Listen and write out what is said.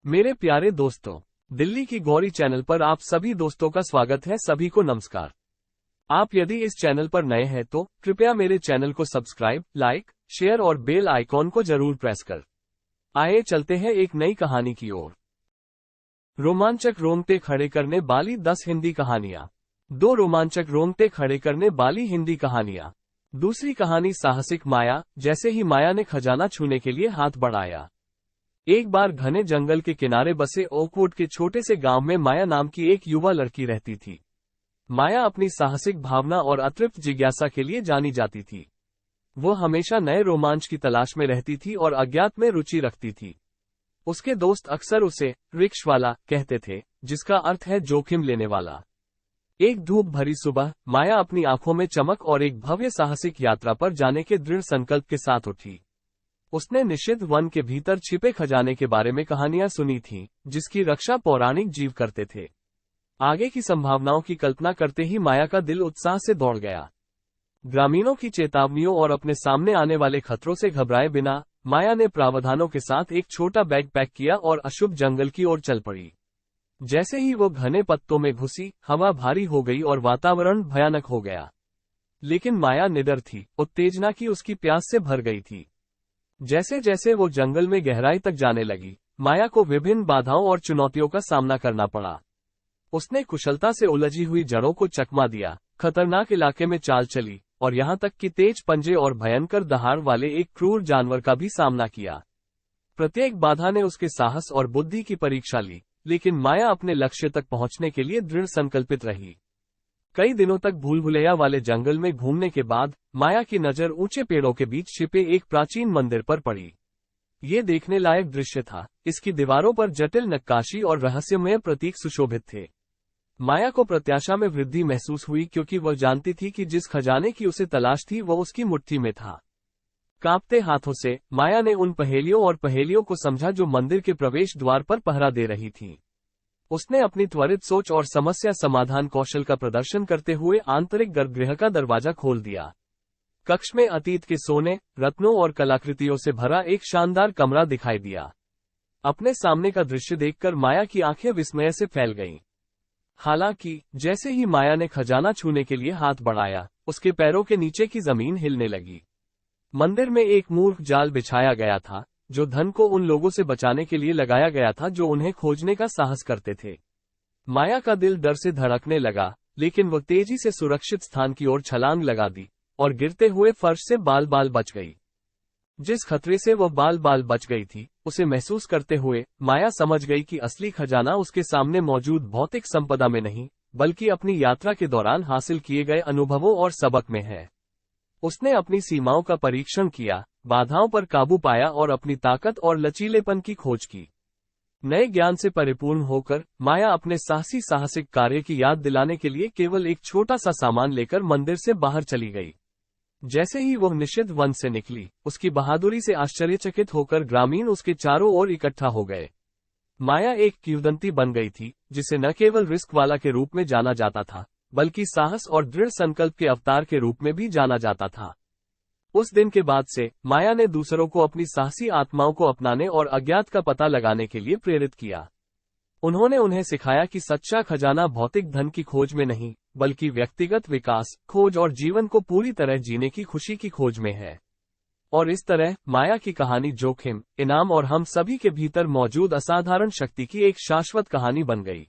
मेरे प्यारे दोस्तों, दिल्ली की गौरी चैनल पर आप सभी दोस्तों का स्वागत है। सभी को नमस्कार। आप यदि इस चैनल पर नए हैं तो कृपया मेरे चैनल को सब्सक्राइब, लाइक, शेयर और बेल आइकॉन को जरूर प्रेस कर। आइए चलते हैं एक नई कहानी की ओर। रोमांचक रोंगटे खड़े करने वाली 10 हिंदी कहानियां। 2 रोमांचक रोंगटे खड़े करने वाली हिंदी कहानियां। दूसरी कहानी साहसिक माया। जैसे ही माया ने खजाना छूने के लिए हाथ बढ़ाया। एक बार घने जंगल के किनारे बसे ओकवुड के छोटे से गांव में माया नाम की एक युवा लड़की रहती थी। माया अपनी साहसिक भावना और अतृप्त जिज्ञासा के लिए जानी जाती थी। वो हमेशा नए रोमांच की तलाश में रहती थी और अज्ञात में रुचि रखती थी। उसके दोस्त अक्सर उसे रिक्श वाला कहते थे, जिसका अर्थ है जोखिम लेने वाला। एक धूप भरी सुबह माया अपनी आंखों में चमक और एक भव्य साहसिक यात्रा पर जाने के दृढ़ संकल्प के साथ उठी। उसने निषिद्ध वन के भीतर छिपे खजाने के बारे में कहानियां सुनी थीं, जिसकी रक्षा पौराणिक जीव करते थे। आगे की संभावनाओं की कल्पना करते ही माया का दिल उत्साह से दौड़ गया। ग्रामीणों की चेतावनियों और अपने सामने आने वाले खतरों से घबराए बिना माया ने प्रावधानों के साथ एक छोटा बैग पैक किया और अशुभ जंगल की ओर चल पड़ी। जैसे ही वो घने पत्तों में घुसी, हवा भारी हो गई और वातावरण भयानक हो गया। लेकिन माया निडर थी। उत्तेजना की उसकी प्यास से भर गई थी। जैसे जैसे वो जंगल में गहराई तक जाने लगी, माया को विभिन्न बाधाओं और चुनौतियों का सामना करना पड़ा। उसने कुशलता से उलझी हुई जड़ों को चकमा दिया, खतरनाक इलाके में चाल चली और यहाँ तक कि तेज पंजे और भयंकर दहाड़ वाले एक क्रूर जानवर का भी सामना किया। प्रत्येक बाधा ने उसके साहस और बुद्धि की परीक्षा ली, लेकिन माया अपने लक्ष्य तक पहुंचने के लिए दृढ़ संकल्पित रही। कई दिनों तक भूल-भुलैया वाले जंगल में घूमने के बाद माया की नजर ऊंचे पेड़ों के बीच छिपे एक प्राचीन मंदिर पर पड़ी। ये देखने लायक दृश्य था। इसकी दीवारों पर जटिल नक्काशी और रहस्यमय प्रतीक सुशोभित थे। माया को प्रत्याशा में वृद्धि महसूस हुई, क्योंकि वह जानती थी कि जिस खजाने की उसे तलाश थी वह उसकी मुट्ठी में था। कांपते हाथों से माया ने उन पहेलियों को समझा जो मंदिर के प्रवेश द्वार पर पहरा दे रही थीं। उसने अपनी त्वरित सोच और समस्या समाधान कौशल का प्रदर्शन करते हुए आंतरिक गर्भगृह का दरवाजा खोल दिया। कक्ष में अतीत के सोने, रत्नों और कलाकृतियों से भरा एक शानदार कमरा दिखाई दिया। अपने सामने का दृश्य देखकर माया की आंखें विस्मय से फैल गईं। हालांकि जैसे ही माया ने खजाना छूने के लिए हाथ बढ़ाया, उसके पैरों के नीचे की जमीन हिलने लगी। मंदिर में एक मूर्ख जाल बिछाया गया था, जो धन को उन लोगों से बचाने के लिए लगाया गया था जो उन्हें खोजने का साहस करते थे। माया का दिल डर से धड़कने लगा, लेकिन वह तेजी से सुरक्षित स्थान की ओर छलांग लगा दी और गिरते हुए फर्श से बाल बाल बच गई। जिस खतरे से वह बाल बाल बच गई थी, उसे महसूस करते हुए माया समझ गई कि असली खजाना उसके सामने मौजूद भौतिक संपदा में नहीं, बल्कि अपनी यात्रा के दौरान हासिल किए गए अनुभवों और सबक में है। उसने अपनी सीमाओं का परीक्षण किया, बाधाओं पर काबू पाया और अपनी ताकत और लचीलेपन की खोज की। नए ज्ञान से परिपूर्ण होकर माया अपने साहसिक कार्य की याद दिलाने के लिए केवल एक छोटा सा सामान लेकर मंदिर से बाहर चली गई। जैसे ही वह निषिद्ध वन से निकली, उसकी बहादुरी से आश्चर्यचकित होकर ग्रामीण उसके चारों ओर इकट्ठा हो गए। माया एक किंवदंती बन गई थी, जिसे न केवल रिस्क वाला के रूप में जाना जाता था, बल्कि साहस और दृढ़ संकल्प के अवतार के रूप में भी जाना जाता था। उस दिन के बाद से माया ने दूसरों को अपनी साहसी आत्माओं को अपनाने और अज्ञात का पता लगाने के लिए प्रेरित किया। उन्होंने उन्हें सिखाया कि सच्चा खजाना भौतिक धन की खोज में नहीं, बल्कि व्यक्तिगत विकास, खोज और जीवन को पूरी तरह जीने की खुशी की खोज में है। और इस तरह माया की कहानी जोखिम, इनाम और हम सभी के भीतर मौजूद असाधारण शक्ति की एक शाश्वत कहानी बन गई।